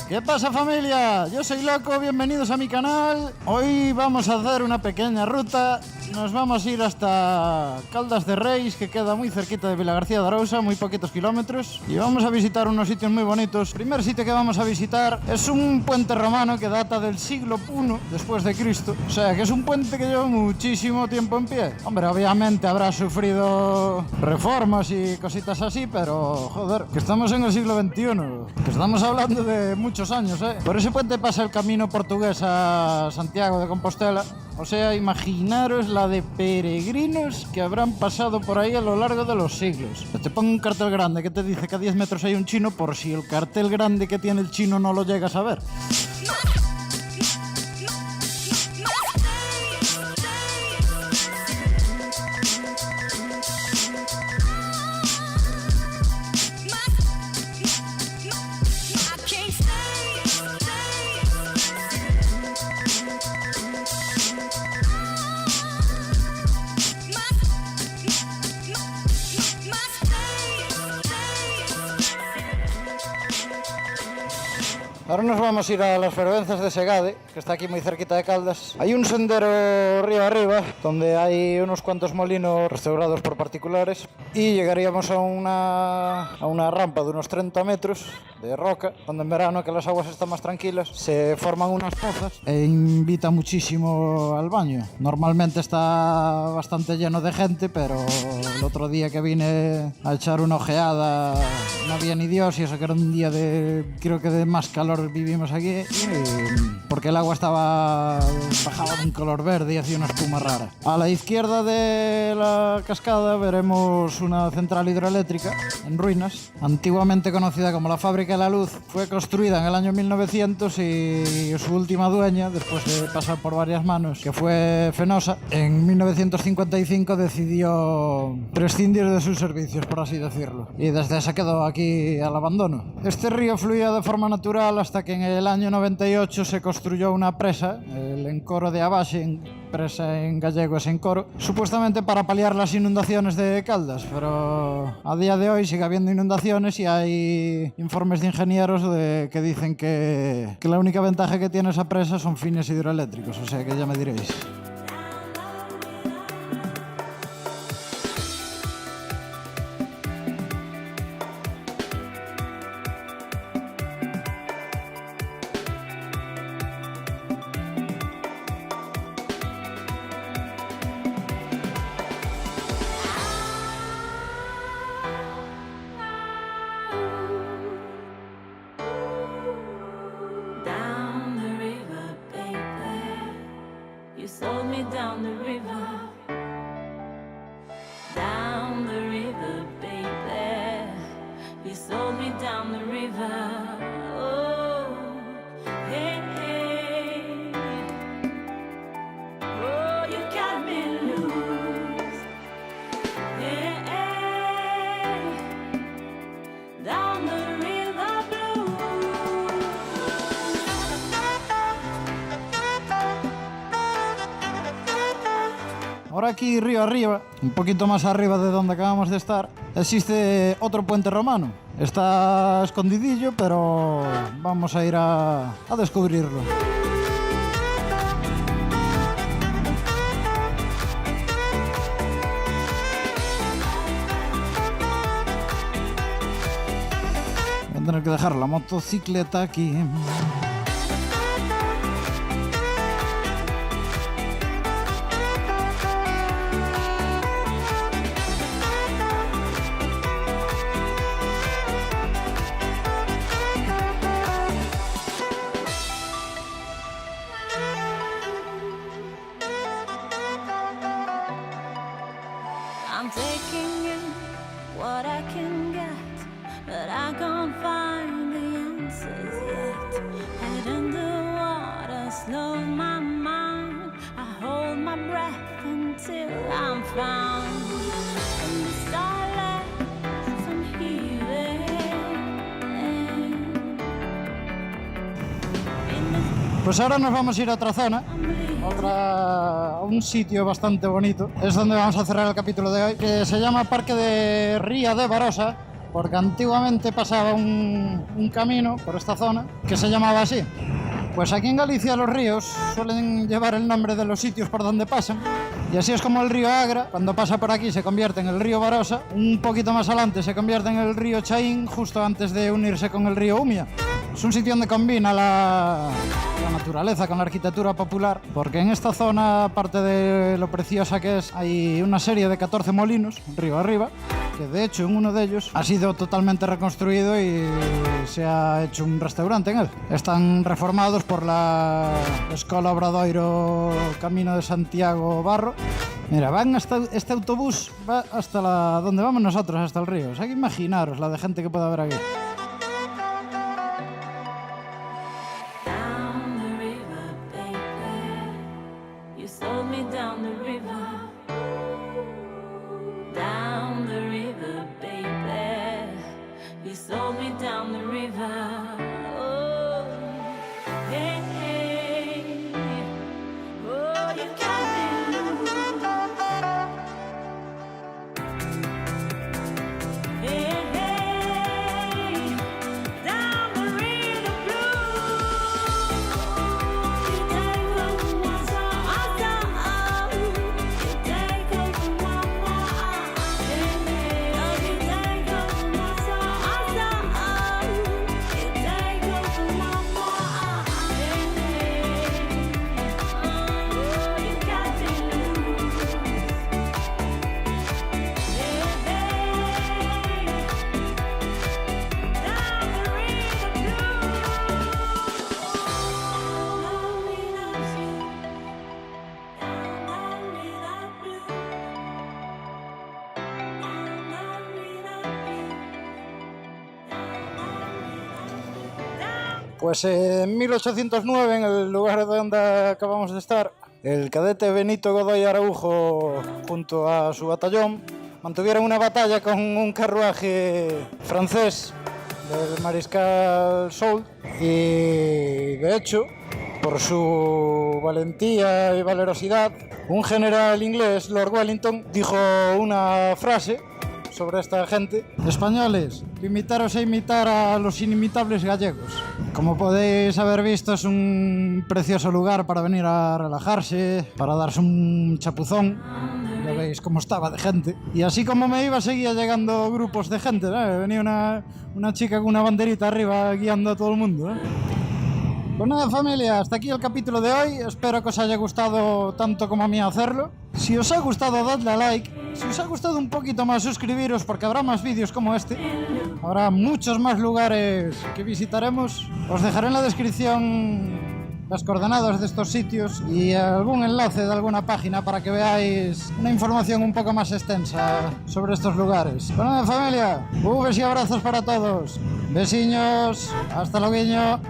¿Qué pasa, familia? Yo soy Loco, bienvenidos a mi canal. Hoy vamos a hacer una pequeña ruta. Nos vamos a ir hasta Caldas de Reis, que queda muy cerquita de Vilagarcía de Arousa, muy poquitos kilómetros. Y vamos a visitar unos sitios muy bonitos. El primer sitio que vamos a visitar es un puente romano que data del siglo I después de Cristo. O sea, que es un puente que lleva muchísimo tiempo en pie. Hombre, obviamente habrá sufrido reformas y cositas así, pero joder, que estamos en el siglo XXI. Que estamos hablando de muchos años, ¿eh? Por ese puente pasa el camino portugués a Santiago de Compostela. O sea, imaginaros la de peregrinos que habrán pasado por ahí a lo largo de los siglos. Te pongo un cartel grande que te dice que a 10 metros hay un chino, por si el cartel grande que tiene el chino no lo llegas a ver. Ahora nos vamos a ir a las Fervenzas de Segade, que está aquí muy cerquita de Caldas. Hay un sendero río arriba, donde hay unos cuantos molinos restaurados por particulares. Y llegaríamos a una rampa de unos 30 metros de roca, donde en verano, que las aguas están más tranquilas, se forman unas pozas e invita muchísimo al baño. Normalmente está bastante lleno de gente, pero el otro día que vine a echar una ojeada no había ni Dios, y eso que era un día creo que de más calor vivimos aquí, porque el agua bajaba de un color verde y hacía una espuma rara. A la izquierda de la cascada veremos una central hidroeléctrica en ruinas, antiguamente conocida como la Fábrica de la Luz. Fue construida en el año 1900 y su última dueña, después de pasar por varias manos, que fue Fenosa, en 1955 decidió prescindir de sus servicios, por así decirlo, y desde esa quedó aquí al abandono. Este río fluía de forma natural hasta que en el año 98 se construyó una presa, el encoro de Abaxe, presa en gallego es encoro, supuestamente para paliar las inundaciones de Caldas, pero a día de hoy sigue habiendo inundaciones y hay informes de ingenieros que dicen que la única ventaja que tiene esa presa son fines hidroeléctricos, o sea que ya me diréis. Down the river, baby. You sold me down the river. Oh, hey, hey. Oh, you got me loose. Hey, hey. Down the river blue. Ahora aquí río arriba, un poquito más arriba de donde acabamos de estar, existe otro puente romano. Está escondidillo, pero vamos a ir a descubrirlo. Voy a tener que dejar la motocicleta aquí. I'm taking in what I can get, but I can't find the answers yet. my mind. I hold my breath until I'm found. And the silence I'm healing. Pues ahora nos vamos a ir a otra zona, a un sitio bastante bonito. Es donde vamos a cerrar el capítulo de hoy, que se llama Parque de Ría de Barosa, porque antiguamente pasaba un camino por esta zona que se llamaba así. Pues aquí en Galicia los ríos suelen llevar el nombre de los sitios por donde pasan, y así es como el río Agra, cuando pasa por aquí, se convierte en el río Barosa. Un poquito más adelante se convierte en el río Chaín, justo antes de unirse con el río Umia. Es un sitio donde combina la naturaleza con la arquitectura popular, porque en esta zona, aparte de lo preciosa que es, hay una serie de 14 molinos río arriba, que de hecho en uno de ellos ha sido totalmente reconstruido y se ha hecho un restaurante en él. Están reformados por la Escola Obradoiro Camino de Santiago Barro. Mira, este autobús va hasta donde vamos nosotros, hasta el río. O sea, que imaginaros la de gente que puede haber aquí. Pues en 1809, en el lugar donde acabamos de estar, el cadete Benito Godoy Araujo, junto a su batallón, mantuvieron una batalla con un carruaje francés del mariscal Soult, y de hecho, por su valentía y valerosidad, un general inglés, Lord Wellington, dijo una frase sobre esta gente: españoles, limitaros a imitar a los inimitables gallegos. Como podéis haber visto, es un precioso lugar para venir a relajarse, para darse un chapuzón. Ya veis cómo estaba de gente. Y así como me iba, seguía llegando grupos de gente, ¿eh? Venía una chica con una banderita arriba guiando a todo el mundo, ¿eh? Pues nada, familia, hasta aquí el capítulo de hoy. Espero que os haya gustado tanto como a mí hacerlo. Si os ha gustado, dadle a like. Si os ha gustado un poquito más, suscribiros, porque habrá más vídeos como este. Habrá muchos más lugares que visitaremos. Os dejaré en la descripción las coordenadas de estos sitios y algún enlace de alguna página para que veáis una información un poco más extensa sobre estos lugares. Pues nada, familia, besos y abrazos para todos. Besiños, hasta luego.